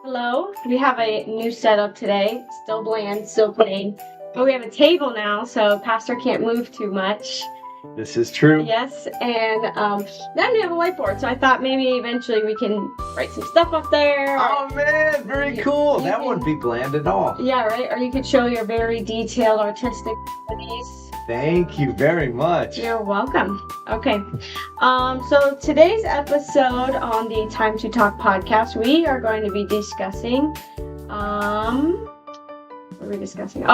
Hello, we have a new setup today. Still bland, still plain. But we have a table now, so Pastor can't move too much. This is true. Yes, and then we have a whiteboard, so I thought maybe eventually we can write some stuff up there. Oh man, very cool. That wouldn't be bland at all. Yeah, right? Or you could show your very detailed artistic abilities. Thank you very much. You're welcome. Okay. So today's episode on the Time to Talk podcast, we are going to be discussing, what are we discussing?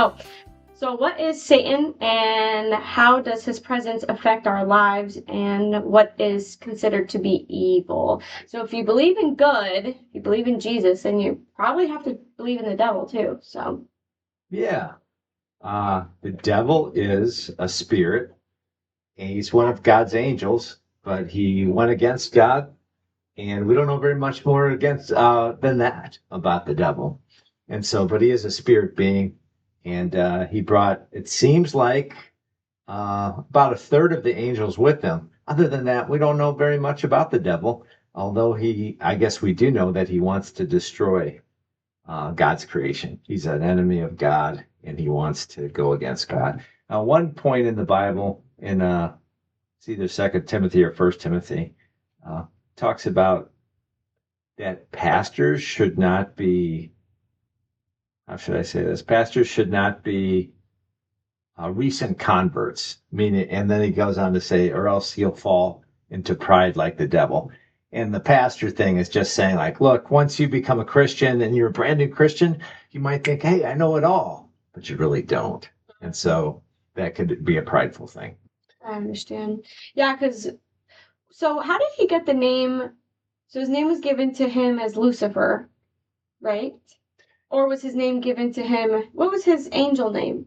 So what is Satan and how does his presence affect our lives and what is considered to be evil? So if you believe in good, if you believe in Jesus, then you probably have to believe in the devil too. So yeah. The devil is a spirit, and he's one of God's angels, but he went against God, and we don't know very much more than that about the devil. And so, but he is a spirit being, and he brought, it seems like, about a third of the angels with him. Other than that, we don't know very much about the devil, although I guess we do know that he wants to destroy God's creation. He's an enemy of God, and he wants to go against God. Now, one point in the Bible, in it's either 2 Timothy or 1 Timothy, talks about that pastors should not be, how should I say this? Pastors should not be recent converts, meaning, and then he goes on to say, or else he'll fall into pride like the devil. And the pastor thing is just saying, like, look, once you become a Christian and you're a brand new Christian, you might think, hey, I know it all, but you really don't. And so that could be a prideful thing. I understand. Yeah, so how did he get the name? So his name was given to him as Lucifer, right? Or was his name given to him? What was his angel name?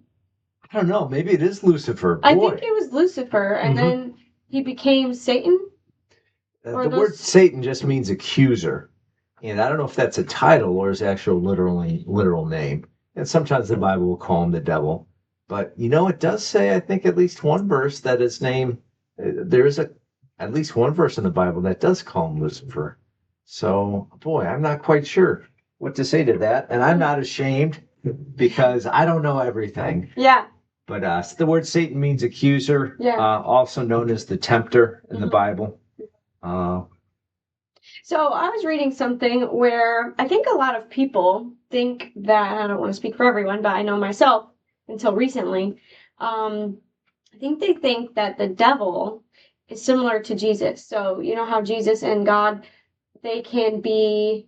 I don't know. Maybe it is Lucifer. I think it was Lucifer, and then he became Satan. The word Satan just means accuser. And I don't know if that's a title or his actual literal name. And sometimes the Bible will call him the devil. But, it does say, I think, at least one verse that his name, there is at least one verse in the Bible that does call him Lucifer. So, boy, I'm not quite sure what to say to that. And I'm not ashamed because I don't know everything. Yeah. But the word Satan means accuser, also known as the tempter in the Bible. So I was reading something where I think a lot of people think that, I don't want to speak for everyone, but I know myself until recently, I think they think that the devil is similar to Jesus. So you know how Jesus and God, they can be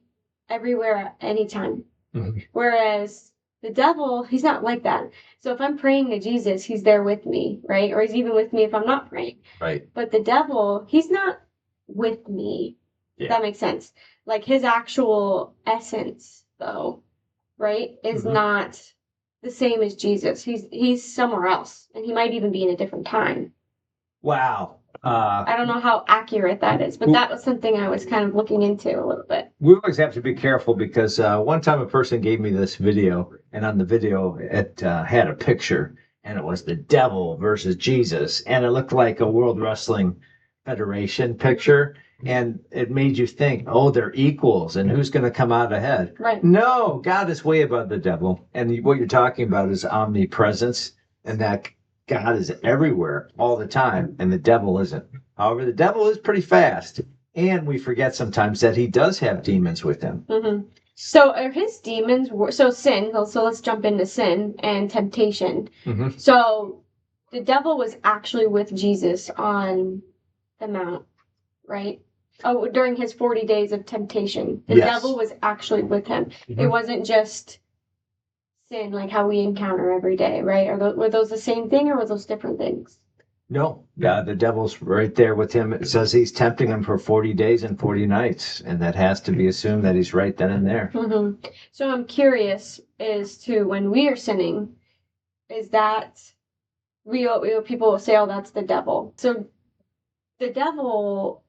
everywhere at any time. Mm-hmm. Whereas the devil, he's not like that. So if I'm praying to Jesus, he's there with me, right? Or he's even with me if I'm not praying. Right. But the devil, he's not with me. Yeah. That makes sense. Like his actual essence, though, right, is not the same as Jesus. He's somewhere else, and he might even be in a different time. Wow. I don't know how accurate that is, but that was something I was kind of looking into a little bit. We always have to be careful because one time a person gave me this video, and on the video it had a picture, and it was the devil versus Jesus, and it looked like a World Wrestling Federation picture, and it made you think, oh, they're equals, and who's going to come out ahead? Right. No, God is way above the devil, and what you're talking about is omnipresence, and that God is everywhere all the time, and the devil isn't. However, the devil is pretty fast, and we forget sometimes that he does have demons with him. Mm-hmm. So are his demons, sin, so let's jump into sin and temptation. Mm-hmm. So the devil was actually with Jesus on the mount, right? Oh, during his 40 days of temptation. The devil was actually with him. Mm-hmm. It wasn't just sin like how we encounter every day, right? Were those the same thing or were those different things? No, the devil's right there with him. It says he's tempting him for 40 days and 40 nights, and that has to be assumed that he's right then and there. Mm-hmm. So I'm curious as to when we are sinning, is that people will say, oh, that's the devil. So the devil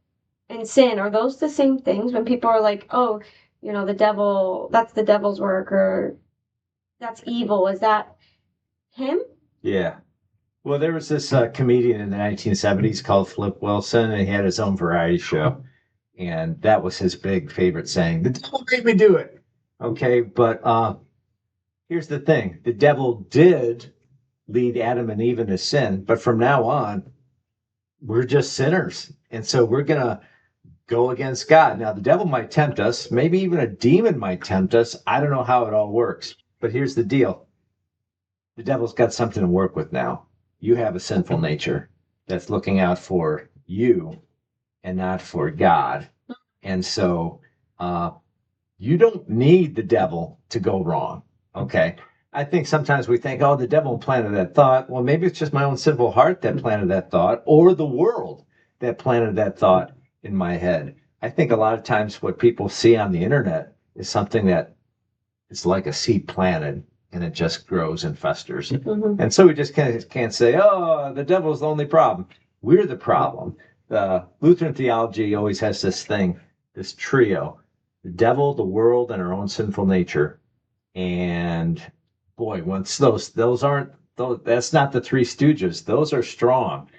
and sin, are those the same things? When people are like, oh, the devil, that's the devil's work, or that's evil, is that him? Yeah. Well, there was this comedian in the 1970s called Flip Wilson, and he had his own variety show. And that was his big favorite saying, the devil made me do it. Okay, but here's the thing: the devil did lead Adam and Eve into sin, but from now on, we're just sinners, and so we're gonna go against God. Now, the devil might tempt us, maybe even a demon might tempt us. I don't know how it all works, but here's the deal: the devil's got something to work with now. You have a sinful nature that's looking out for you and not for God. And so you don't need the devil to go wrong. Okay. I think sometimes we think, oh, the devil planted that thought. Well, maybe it's just my own sinful heart that planted that thought, or the world that planted that thought in my head. I think a lot of times what people see on the internet is something that is like a seed planted and it just grows and festers. Mhm. And so we just can't say, oh, the devil's the only problem. We're the problem. Lutheran theology always has this thing, this trio: the devil, the world, and our own sinful nature. And boy, once those aren't those, that's not the Three Stooges. Those are strong,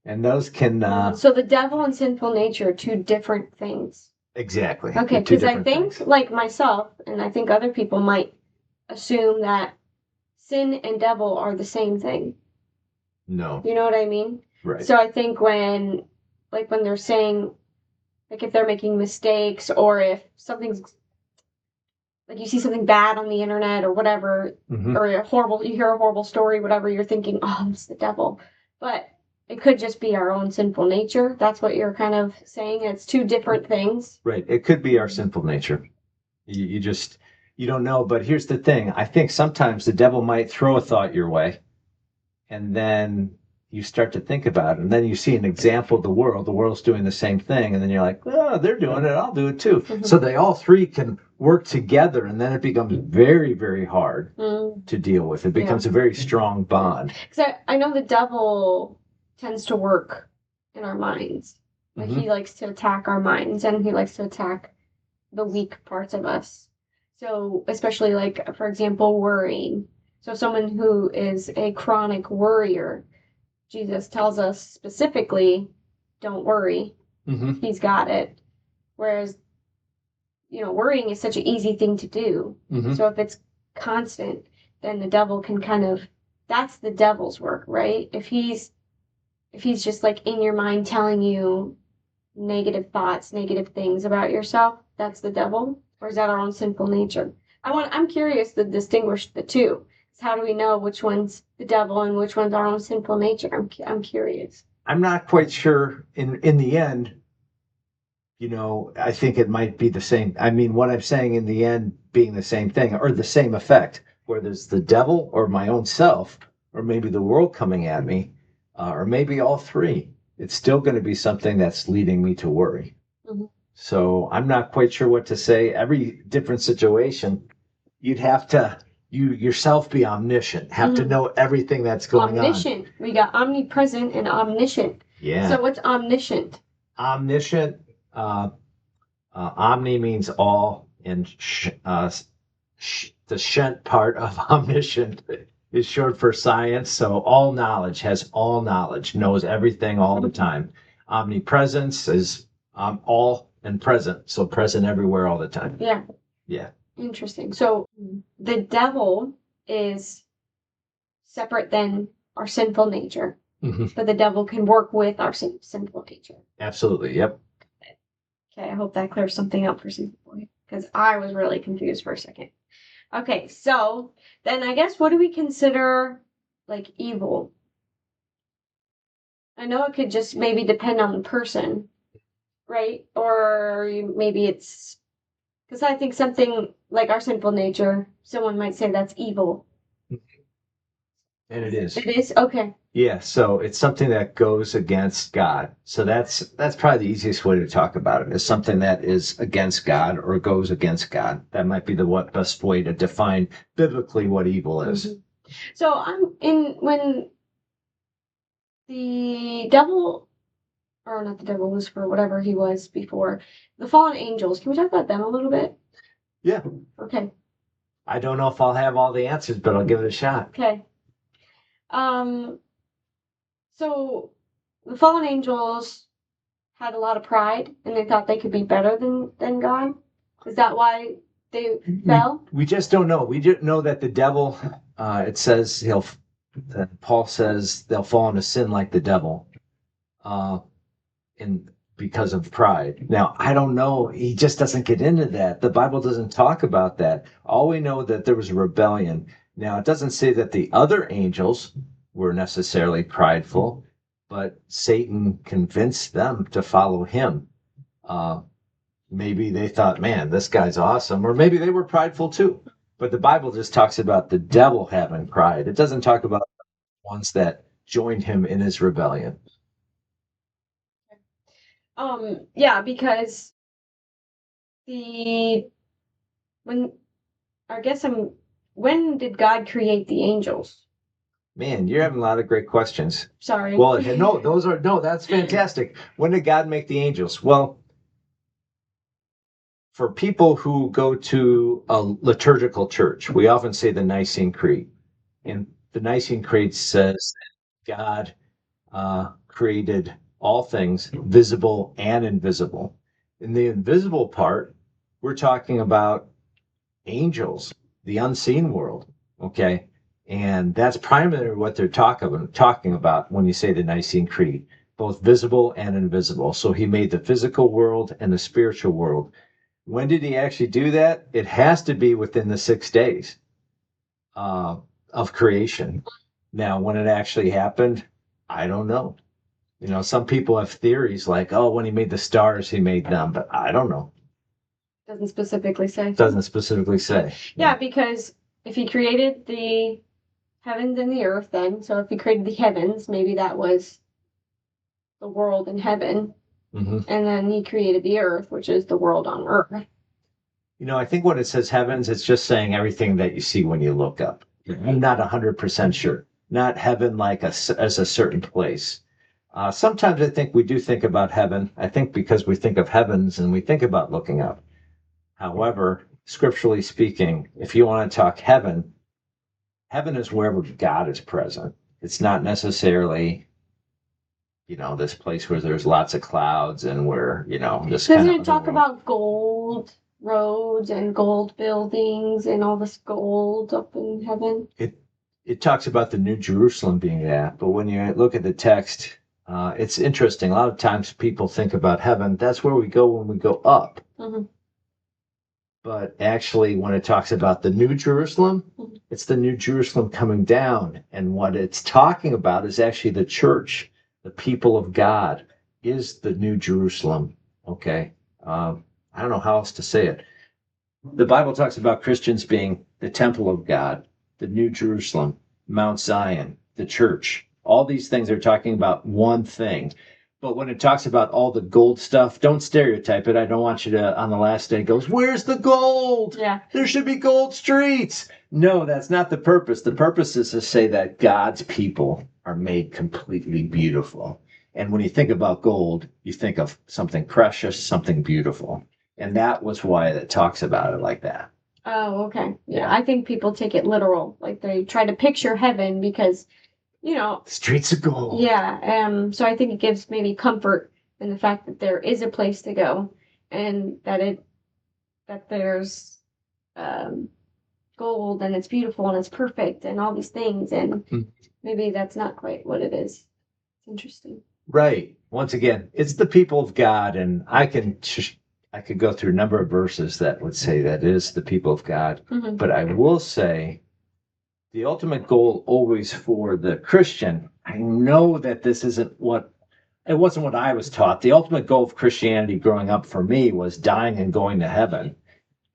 and those can So the devil and sinful nature are two different things. exactly. Okay, They're two because I different think, things. like myself, and I think other people might assume that sin and devil are the same thing. No, You know what I mean? right. So I think when, like, when they're saying, like, if they're making mistakes or if something's, like, you see something bad on the internet or whatever, Mhm. or you hear a horrible story, whatever, you're thinking, oh, it's the devil. But it could just be our own sinful nature. That's what you're kind of saying. It's two different things. Right. It could be our sinful nature. You just you don't know. But here's the thing: I think sometimes the devil might throw a thought your way, and then you start to think about it, and then you see an example of the world. The world's doing the same thing, and then you're like, oh, they're doing it. I'll do it too. Mhm. So they all three can work together, and then it becomes very, very hard to deal with. It becomes a very strong bond. Because I know the devil tends to work in our minds. Like he likes to attack our minds and he likes to attack the weak parts of us. So, especially like, for example, worrying. So, someone who is a chronic worrier, Jesus tells us specifically, don't worry. Mm-hmm. He's got it. Whereas, worrying is such an easy thing to do. Mm-hmm. So, if it's constant, then the devil can that's the devil's work, right? If he's just like in your mind telling you negative thoughts, negative things about yourself, that's the devil, or is that our own sinful nature? I'm curious to distinguish the two. How do we know which one's the devil and which one's our own sinful nature? I'm curious. I'm not quite sure. In the end, I think it might be the same. I mean, what I'm saying in the end being the same thing or the same effect, whether it's the devil or my own self, or maybe the world coming at me, or maybe all three. It's still going to be something that's leading me to worry. Mhm. So I'm not quite sure what to say. Every different situation, you'd have to you yourself be omniscient, have to know everything that's going on. Omniscient. We got omnipresent and omniscient. Yeah. So what's omniscient? Omniscient. Omni means all, and the shent part of omniscient is short for science. So all knowledge, has all knowledge, knows everything all the time. Omnipresence is all and present, so present everywhere all the time. Yeah. Yeah. Interesting. So the devil is separate than our sinful nature, but the devil can work with our sinful nature. Absolutely. Yep. Okay, I hope that clears something up for some people because I was really confused for a second. Okay, so then I guess what do we consider like evil? I know it could just maybe depend on the person, right? Or maybe it's because I think something like our sinful nature, someone might say that's evil. And it is. It is? Okay. Yeah, so it's something that goes against God. So that's probably the easiest way to talk about it, is something that is against God or goes against God. That might be the best way to define biblically what evil is. Mm-hmm. So I'm in when the devil, or not the devil, Lucifer, whatever he was before, the fallen angels. Can we talk about them a little bit? Yeah. Okay. I don't know if I'll have all the answers, but I'll give it a shot. Okay. So the fallen angels had a lot of pride and they thought they could be better than God. Is that why they fell? We just don't know. We just know that the devil, it says Paul says they'll fall into sin like the devil, in because of pride. Now, I don't know. He just doesn't get into that. The Bible doesn't talk about that. All we know that there was a rebellion. Now, it doesn't say that the other angels were necessarily prideful, but Satan convinced them to follow him. Uh, Maybe they thought, man, this guy's awesome, or maybe they were prideful too. But the Bible just talks about the devil having pride. It doesn't talk about the ones that joined him in his rebellion. Yeah, because the when I guess I'm when did God create the angels? Man, you're having a lot of great questions. Sorry. Well, no, that's fantastic. When did God make the angels? Well, for people who go to a liturgical church, we often say the Nicene Creed. And the Nicene Creed says that God created all things, visible and invisible. In the invisible part, we're talking about angels, the unseen world. Okay. And that's primarily what they're talking about when you say the Nicene Creed, both visible and invisible. So he made the physical world and the spiritual world. When did he actually do that? It has to be within the 6 days of creation. Now, when it actually happened, I don't know. Some people have theories like, oh, when he made the stars, he made them, but I don't know. Doesn't specifically say. Doesn't specifically say. Yeah, because if he created the heavens and the earth, then, so if he created the heavens, maybe that was the world in heaven. Mm-hmm. And then he created the earth, which is the world on earth. I think when it says heavens, it's just saying everything that you see when you look up. I'm not 100% sure. Not heaven like as a certain place. Sometimes I think we do think about heaven. I think because we think of heavens and we think about looking up. However, scripturally speaking, if you want to talk heaven, heaven is wherever God is present. It's not necessarily this place where there's lots of clouds and where, this kind of. Doesn't it talk about gold roads and gold buildings and all this gold up in heaven? It talks about the New Jerusalem being that, but when you look at the text, it's interesting. A lot of times people think about heaven. That's where we go when we go up. Mm-hmm. But actually, when it talks about the New Jerusalem, mm-hmm. It's the New Jerusalem coming down. And what it's talking about is actually the church. The people of God is the New Jerusalem. Okay. I don't know how else to say it. The Bible talks about Christians being the temple of God, the New Jerusalem, Mount Zion, the church. All these things are talking about one thing. But when it talks about all the gold stuff, don't stereotype it. I don't want you to, on the last day, goes, where's the gold? Yeah. There should be gold streets. No, that's not the purpose. The purpose is to say that God's people are made completely beautiful. And when you think about gold, you think of something precious, something beautiful. And that was why it talks about it like that. Oh, okay. Yeah, I think people take it literal. Like they try to picture heaven because, streets of gold. Yeah. So I think it gives maybe comfort in the fact that there is a place to go and that there's gold and it's beautiful and it's perfect and all these things. And maybe that's not quite what it is. It's interesting. Right. Once again, it's the people of God. And I could go through a number of verses that would say that it is the people of God. Mm-hmm. But I will say the ultimate goal always for the Christian, I know that this isn't it wasn't what I was taught. The ultimate goal of Christianity growing up for me was dying and going to heaven.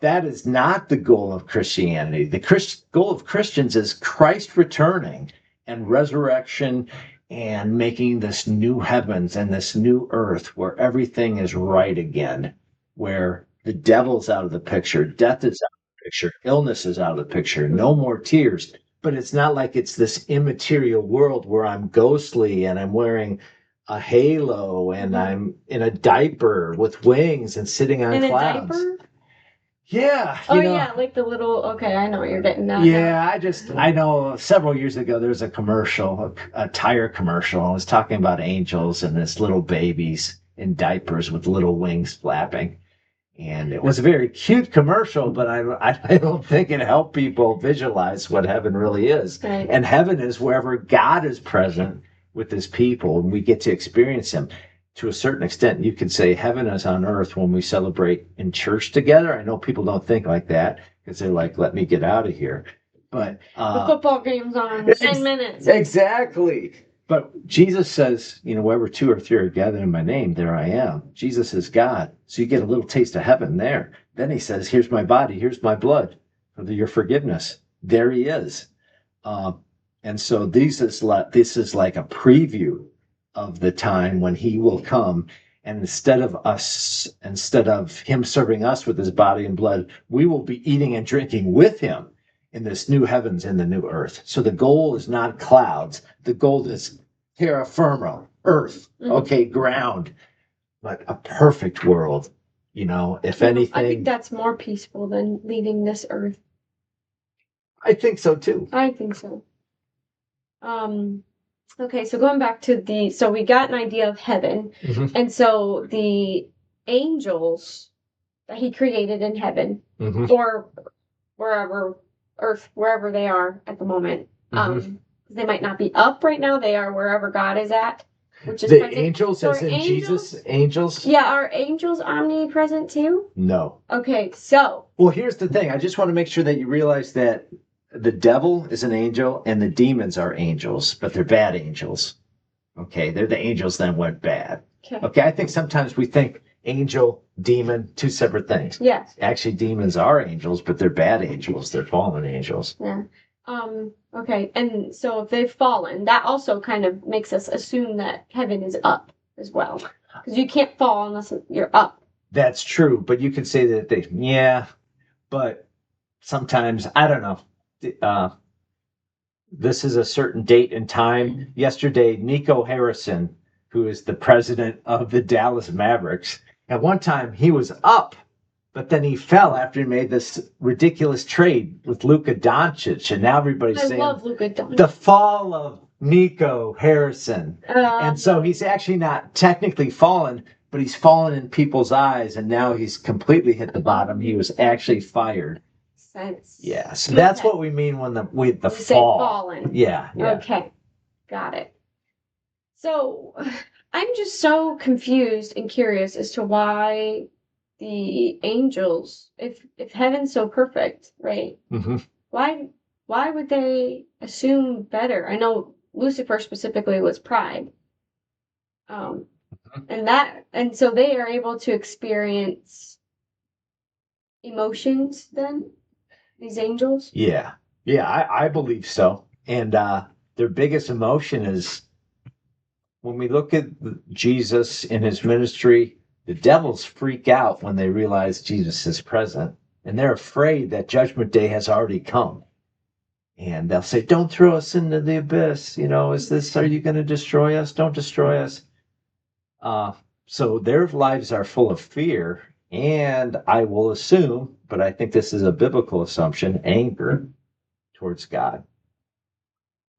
That is not the goal of Christianity. The goal of Christians is Christ returning and resurrection and making this new heavens and this new earth where everything is right again, where the devil's out of the picture, death is out of the picture, illness is out of the picture, no more tears. But it's not like it's this immaterial world where I'm ghostly and I'm wearing a halo and I'm in a diaper with wings and sitting on clouds. In a diaper? Yeah. Yeah, like the little, okay, I know what you're getting at. Yeah, I know several years ago there was a commercial, a tire commercial. I was talking about angels and this little babies in diapers with little wings flapping. And it was a very cute commercial, but I don't think it helped people visualize what heaven really is. Right. And heaven is wherever God is present with his people, and we get to experience him. To a certain extent, you could say heaven is on earth when we celebrate in church together. I know people don't think like that because they're like, let me get out of here. But The football game's on 10 minutes. Exactly. But Jesus says, wherever 2 or 3 are gathered in my name, there I am. Jesus is God. So you get a little taste of heaven there. Then he says, here's my body, here's my blood for your forgiveness. There he is. And so this is like a preview of the time when he will come. And instead of him serving us with his body and blood, we will be eating and drinking with him in this new heavens and the new earth. So the goal is not clouds. The goal is terra firma, earth, okay, ground, but a perfect world. If anything. I think that's more peaceful than leaving this earth. I think so too. I think so. Okay, so going back to so we got an idea of heaven, and so the angels that he created in heaven, or wherever, earth, wherever they are at the moment, they might not be up right now, they are wherever God is at, which is the present. angels, So as in Jesus, angels? Yeah, are angels omnipresent too? No. Okay, so. Well, here's the thing. I just want to make sure that you realize that the devil is an angel and the demons are angels, but they're bad angels. Okay, they're the angels that went bad. Okay, I think sometimes we think angel, demon, 2 separate things. Yes. Actually, demons are angels, but they're bad angels. They're fallen angels. Yeah. Okay, and so if they've fallen, that also kind of makes us assume that heaven is up as well. Because you can't fall unless you're up. That's true, but you could say that but sometimes, I don't know. This is a certain date and time. Yesterday, Nico Harrison, who is the president of the Dallas Mavericks, at one time he was up, but then he fell after he made this ridiculous trade with Luka Doncic, and now everybody's saying, love Luka Doncic. The fall of Nico Harrison. And so he's actually not technically fallen, but he's fallen in people's eyes, and now he's completely hit the bottom. He was actually fired. Sense. Yeah, so that's what we mean when with the fall. Fallen. Yeah. Okay, got it. So I'm just so confused and curious as to why the angels, if heaven's so perfect, right? Why would they assume better? I know Lucifer specifically was pride, and so they are able to experience emotions then. These angels? Yeah, I believe so. And their biggest emotion is when we look at Jesus in his ministry, the devils freak out when they realize Jesus is present, and they're afraid that judgment day has already come. And they'll say, don't throw us into the abyss. Are you going to destroy us? Don't destroy us. So their lives are full of fear. And I will assume, but I think this is a biblical assumption, anger towards God.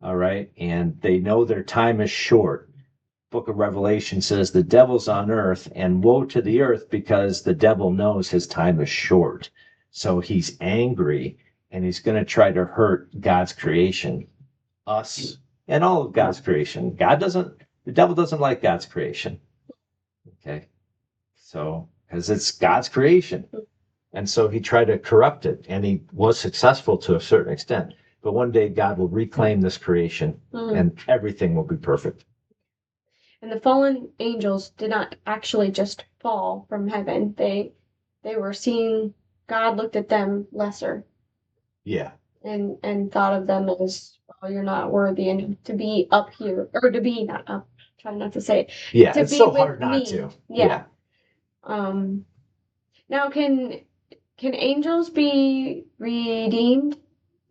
All right. And they know their time is short. Book of Revelation says the devil's on earth, and woe to the earth because the devil knows his time is short. So he's angry, and he's going to try to hurt God's creation, us, and all of God's creation. The devil doesn't like God's creation. Okay. So, because it's God's creation. And so he tried to corrupt it, and he was successful to a certain extent. But one day God will reclaim this creation, and everything will be perfect. And the fallen angels did not actually just fall from heaven. They were seeing, God looked at them lesser. Yeah. And thought of them as, well, you're not worthy, and to be up here, or to be not up, try not to say it. Yeah, to it's be so with hard not me. to. Yeah. Now, can angels be redeemed?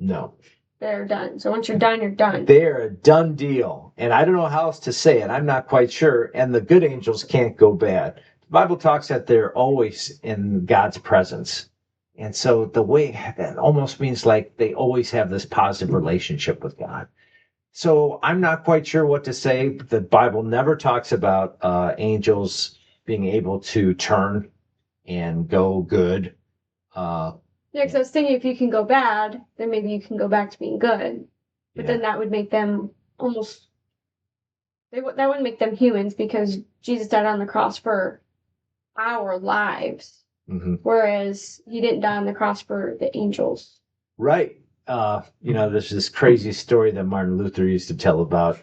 No. They're done. So once you're done, you're done. They're a done deal. And I don't know how else to say it. I'm not quite sure. And the good angels can't go bad. The Bible talks that they're always in God's presence. And so the way that almost means like they always have this positive relationship with God. So I'm not quite sure what to say. The Bible never talks about angels being able to turn and go good. Yeah, because I was thinking if you can go bad, then maybe you can go back to being good. But then that would make them almost that wouldn't make them humans because Jesus died on the cross for our lives, whereas he didn't die on the cross for the angels. Right. There's this crazy story that Martin Luther used to tell about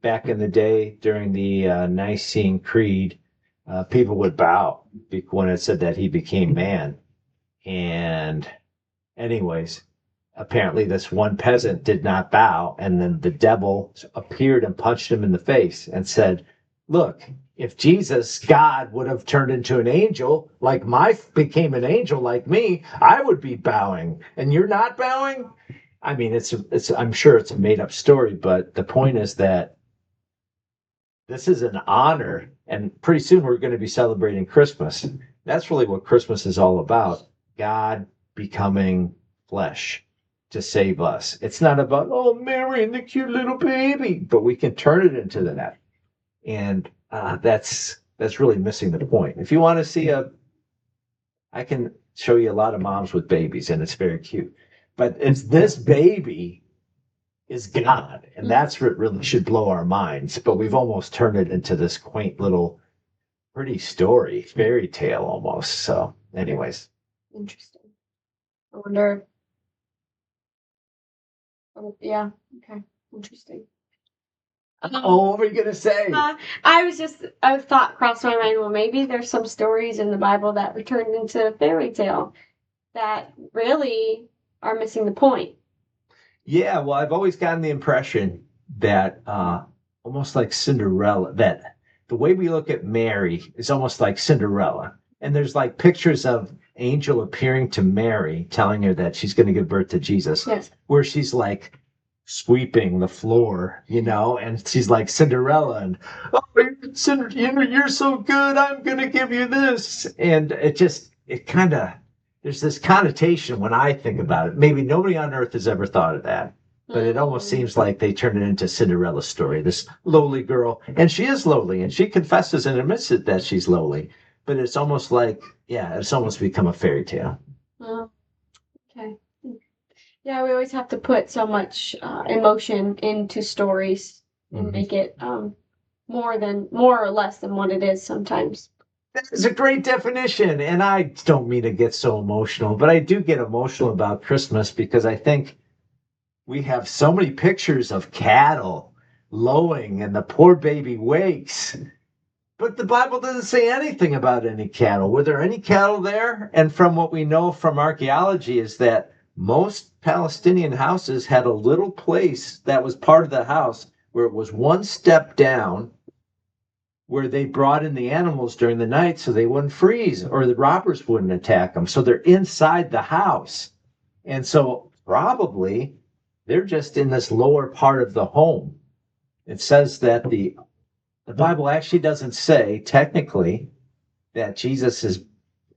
back in the day during the Nicene Creed. People would bow when it said that he became man. And, anyways, apparently this one peasant did not bow, and then the devil appeared and punched him in the face and said, "Look, if Jesus, God, would have turned into an angel, became an angel like me, I would be bowing, and you're not bowing." I mean, it's I'm sure it's a made up story, but the point is that this is an honor, and pretty soon we're going to be celebrating Christmas. That's really what Christmas is all about. God becoming flesh to save us. It's not about, oh, Mary and the cute little baby, but we can turn it into that. And that's really missing the point. If you want to see I can show you a lot of moms with babies, and it's very cute. But it's this baby is God, and that's what really should blow our minds. But we've almost turned it into this quaint little pretty story, fairy tale almost. So, anyways. Interesting. I wonder. Oh, yeah. Okay. Interesting. What were you gonna say? A thought crossed my mind. Well, maybe there's some stories in the Bible that were turned into a fairy tale that really are missing the point. Yeah, well, I've always gotten the impression that almost like Cinderella, that the way we look at Mary is almost like Cinderella. And there's like pictures of angel appearing to Mary, telling her that she's going to give birth to Jesus, yes, where she's like sweeping the floor, and she's like Cinderella, and oh, you're so good, I'm going to give you this. And it kind of, there's this connotation when I think about it. Maybe nobody on earth has ever thought of that, but it almost seems like they turn it into Cinderella's story, this lowly girl. And she is lowly, and she confesses and admits it that she's lowly. But it's almost like, it's almost become a fairy tale. Okay. Yeah, we always have to put so much emotion into stories and make it more or less than what it is sometimes. It's a great definition, and I don't mean to get so emotional, but I do get emotional about Christmas because I think we have so many pictures of cattle lowing and the poor baby wakes. But the Bible doesn't say anything about any cattle. Were there any cattle there? And from what we know from archaeology is that most Palestinian houses had a little place that was part of the house where it was one step down, where they brought in the animals during the night so they wouldn't freeze or the robbers wouldn't attack them. So they're inside the house. And so probably they're just in this lower part of the home. It says that the Bible actually doesn't say technically that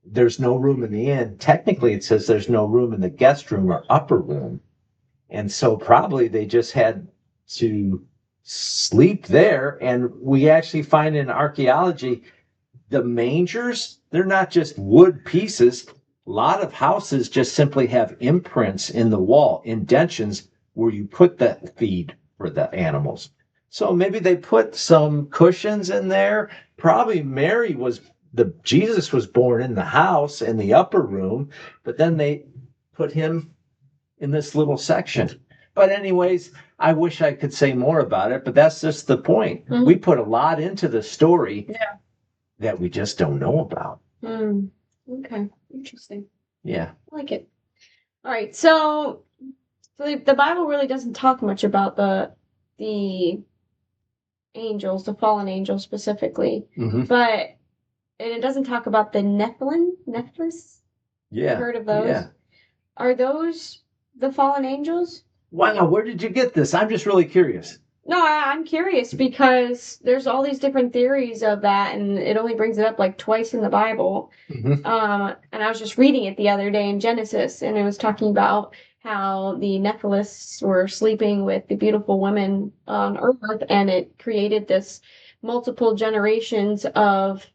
there's no room in the inn. Technically, it says there's no room in the guest room or upper room. And so probably they just had to sleep there. And we actually find in archaeology, the mangers, they're not just wood pieces. A lot of houses just simply have imprints in the wall, indentions where you put the feed for the animals. So maybe they put some cushions in there. Probably Jesus was born in the house in the upper room, but then they put him in this little section. But anyways, I wish I could say more about it, but that's just the point. Mm-hmm. We put a lot into the story that we just don't know about. Okay, interesting. Yeah. I like it. All right, so the Bible really doesn't talk much about the angels, the fallen angels specifically, but it doesn't talk about the Nephilims. Yeah, heard of those? Yeah. Are those the fallen angels? Wow, where did you get this? I'm just really curious. No, I'm curious because there's all these different theories of that, and it only brings it up like twice in the Bible. And I was just reading it the other day in Genesis, and it was talking about how the Nephilims were sleeping with the beautiful women on earth, and it created this multiple generations of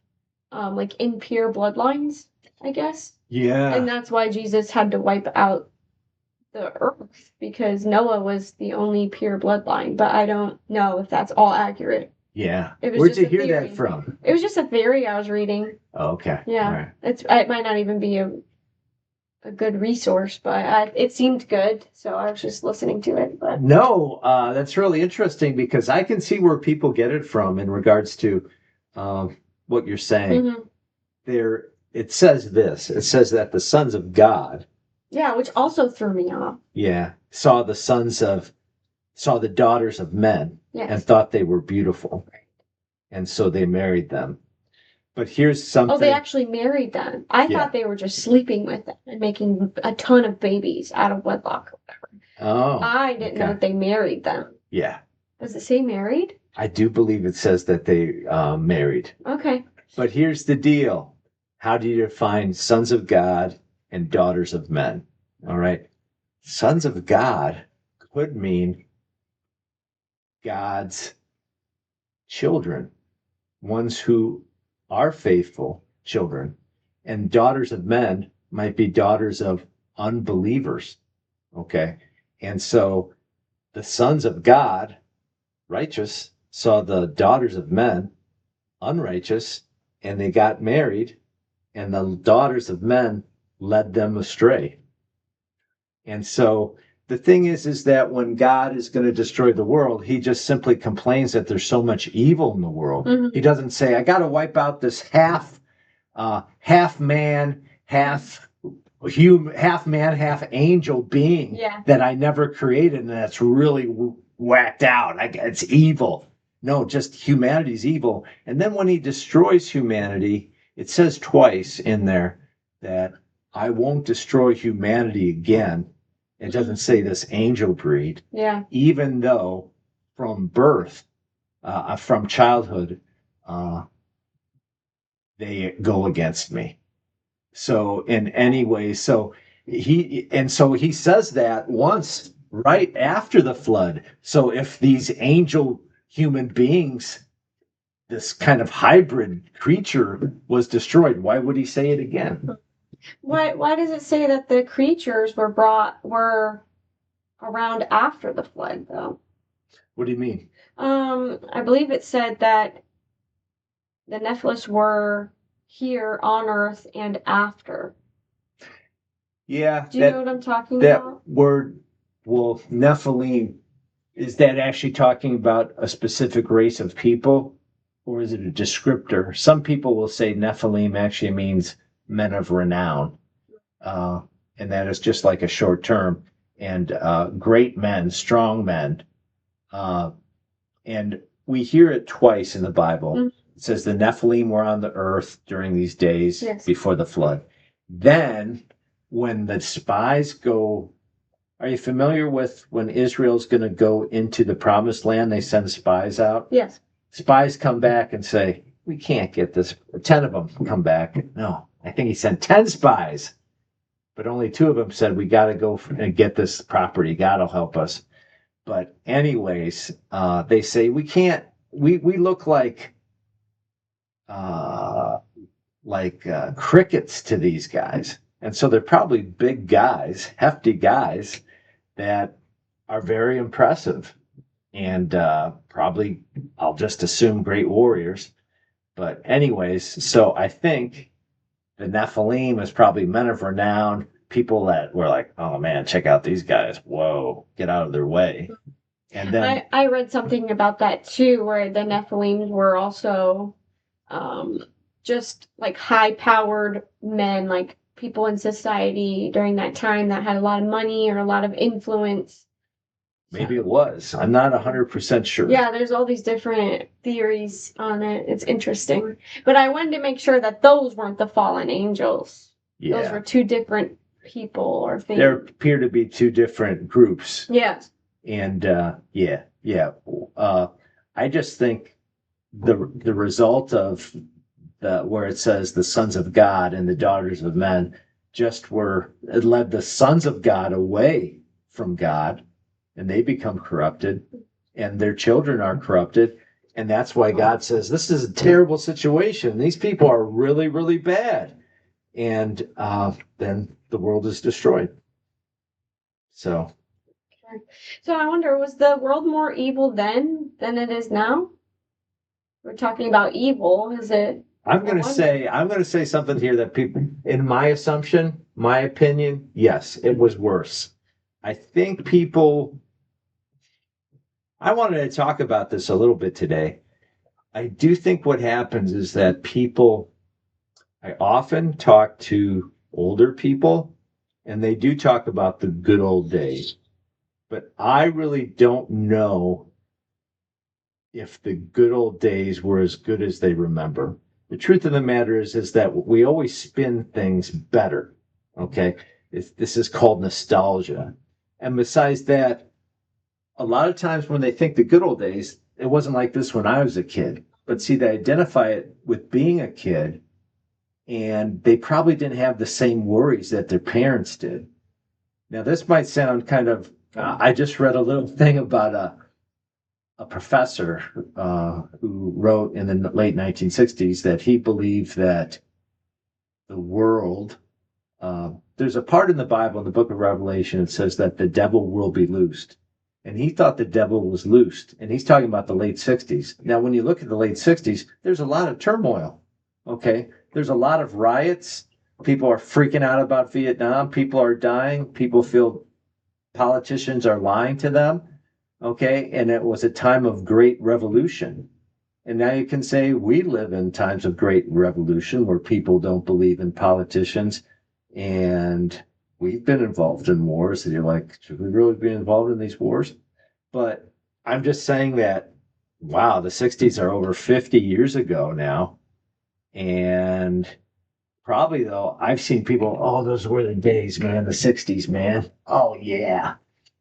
like impure bloodlines I guess. Yeah. And that's why Jesus had to wipe out the earth, because Noah was the only pure bloodline. But I don't know if that's all accurate. Yeah. It was Where'd just you a hear theory. that from? It was just a theory I was reading. Oh, okay. Yeah. All right. It might not even be a good resource, but it seemed good, so I was just listening to it. But No, that's really interesting because I can see where people get it from in regards to what you're saying. mm-hmm. There, it says this. It says that the sons of God, Yeah, which also threw me off. yeah, saw the daughters of men Yes. and thought they were beautiful, and so they married them. But here's something. Oh, they actually married them. I thought they were just sleeping with them and making a ton of babies out of wedlock or whatever. Oh, I didn't know that they married them. Yeah. Does it say married? I do believe it says that they married. Okay. But here's the deal. How do you define sons of God and daughters of men? All right. Sons of God could mean God's children, ones who are faithful children, and daughters of men might be daughters of unbelievers. Okay. And so the sons of God, righteous, saw the daughters of men, unrighteous, and they got married, and the daughters of men led them astray. And so the thing is that when God is going to destroy the world, he just simply complains that there's so much evil in the world. Mm-hmm. He doesn't say, I got to wipe out this half man, half man, half angel being that I never created, and that's really whacked out. It's evil. No, just humanity's evil. And then when he destroys humanity, it says twice in there that I won't destroy humanity again. It doesn't say this angel breed. Yeah. Even though from birth, from childhood, they go against me. So in any way, he says that once right after the flood. So if these angel human beings, this kind of hybrid creature was destroyed, why would he say it again? Why does it say that the creatures were around after the flood, though? What do you mean? I believe it said that the Nephilim were here on Earth and after. Yeah. Do you know what I'm talking about? That word, well, Nephilim, is that actually talking about a specific race of people, or is it a descriptor? Some people will say Nephilim actually means men of renown, and that is just like a short term, and great men, strong men. And we hear it twice in the Bible. Mm-hmm. It says the Nephilim were on the earth during these days before the flood. Then when the spies go, are you familiar with when Israel's going to go into the promised land, they send spies out? Yes. Spies come back and say, we can't get this. 10 of them come back. No, I think he sent 10 spies, but only 2 of them said, we got to go and get this property. God will help us. But anyways, they say, we can't, we look like crickets to these guys. And so they're probably big guys, hefty guys that are very impressive and probably, I'll just assume, great warriors. But anyways, so I think the Nephilim is probably men of renown, people that were like, oh man, check out these guys. Whoa, get out of their way. And then I read something about that too, where the Nephilim were also just like high-powered men, like people in society during that time that had a lot of money or a lot of influence. Maybe it was. I'm not 100% sure. Yeah, there's all these different theories on it. It's interesting. But I wanted to make sure that those weren't the fallen angels. Yeah. Those were 2 different people or things. There appear to be 2 different groups. Yes. And I just think the result of where it says the sons of God and the daughters of men it led the sons of God away from God, and they become corrupted, and their children are corrupted. And that's why God says, this is a terrible situation. These people are really, really bad. and then the world is destroyed. So I wonder, was the world more evil then than it is now? We're talking about evil. Is it? I'm going to say something here that people, in my assumption, my opinion, yes, it was worse. I think people, I wanted to talk about this a little bit today. I do think what happens is that people, I often talk to older people, and they do talk about the good old days, but I really don't know if the good old days were as good as they remember. The truth of the matter is that we always spin things better. Okay. This is called nostalgia. And besides that, a lot of times when they think the good old days, it wasn't like this when I was a kid. But see, they identify it with being a kid, and they probably didn't have the same worries that their parents did. Now, this might sound kind of, I just read a little thing about a professor who wrote in the late 1960s that he believed that the world, there's a part in the Bible, in the book of Revelation, it says that the devil will be loosed. And he thought the devil was loosed. And he's talking about the late 60s. Now, when you look at the late 60s, there's a lot of turmoil. Okay. There's a lot of riots. People are freaking out about Vietnam. People are dying. People feel politicians are lying to them. Okay. And it was a time of great revolution. And now you can say we live in times of great revolution where people don't believe in politicians. And we've been involved in wars. And you're like, should we really be involved in these wars? But I'm just saying that, wow, the 60s are over 50 years ago now. And probably, though, I've seen people, oh, those were the days, man, the 60s, man. Oh, yeah.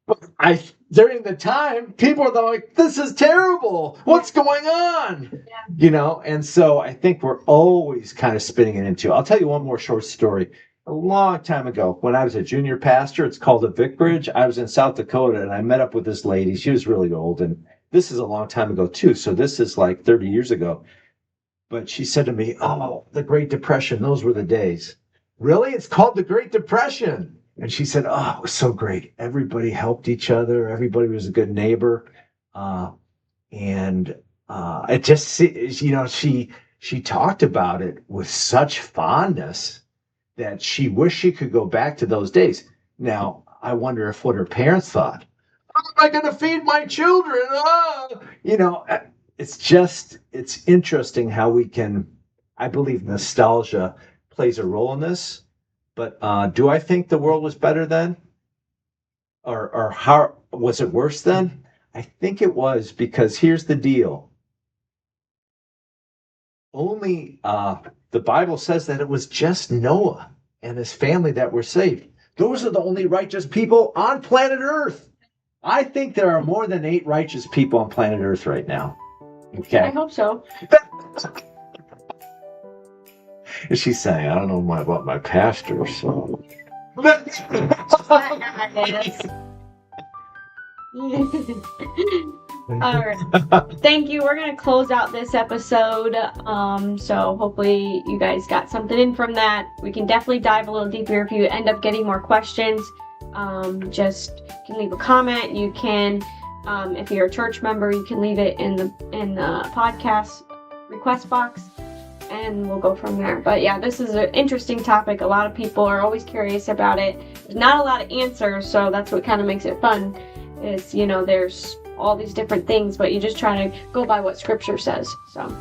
But during the time, people are like, this is terrible. What's going on? Yeah. You know, and so I think we're always kind of spinning it into. I'll tell you one more short story. A long time ago, when I was a junior pastor, it's called a Vic Bridge. I was in South Dakota, and I met up with this lady. She was really old, and this is a long time ago, too. So this is like 30 years ago. But she said to me, oh, the Great Depression, those were the days. Really? It's called the Great Depression. And she said, oh, it was so great. Everybody helped each other. Everybody was a good neighbor. It just, you know, she talked about it with such fondness that she wished she could go back to those days. Now, I wonder if what her parents thought. How am I going to feed my children? You know, it's interesting how we can, I believe nostalgia plays a role in this. But do I think the world was better then? Or how was it worse then? I think it was, because here's the deal. Only the Bible says that it was just Noah and his family that were saved. Those are the only righteous people on planet Earth. I think there are more than 8 righteous people on planet Earth right now. Okay. I hope so. She's saying, I don't know about my pastor, so. All right. Thank you. We're going to close out this episode. So hopefully you guys got something in from that. We can definitely dive a little deeper if you end up getting more questions. Just you can leave a comment. You can, if you're a church member, you can leave it in the podcast request box, and we'll go from there. But yeah, this is an interesting topic. A lot of people are always curious about it. There's not a lot of answers, so that's what kind of makes it fun. Is, you know, there's all these different things, but you just try to go by what Scripture says. So.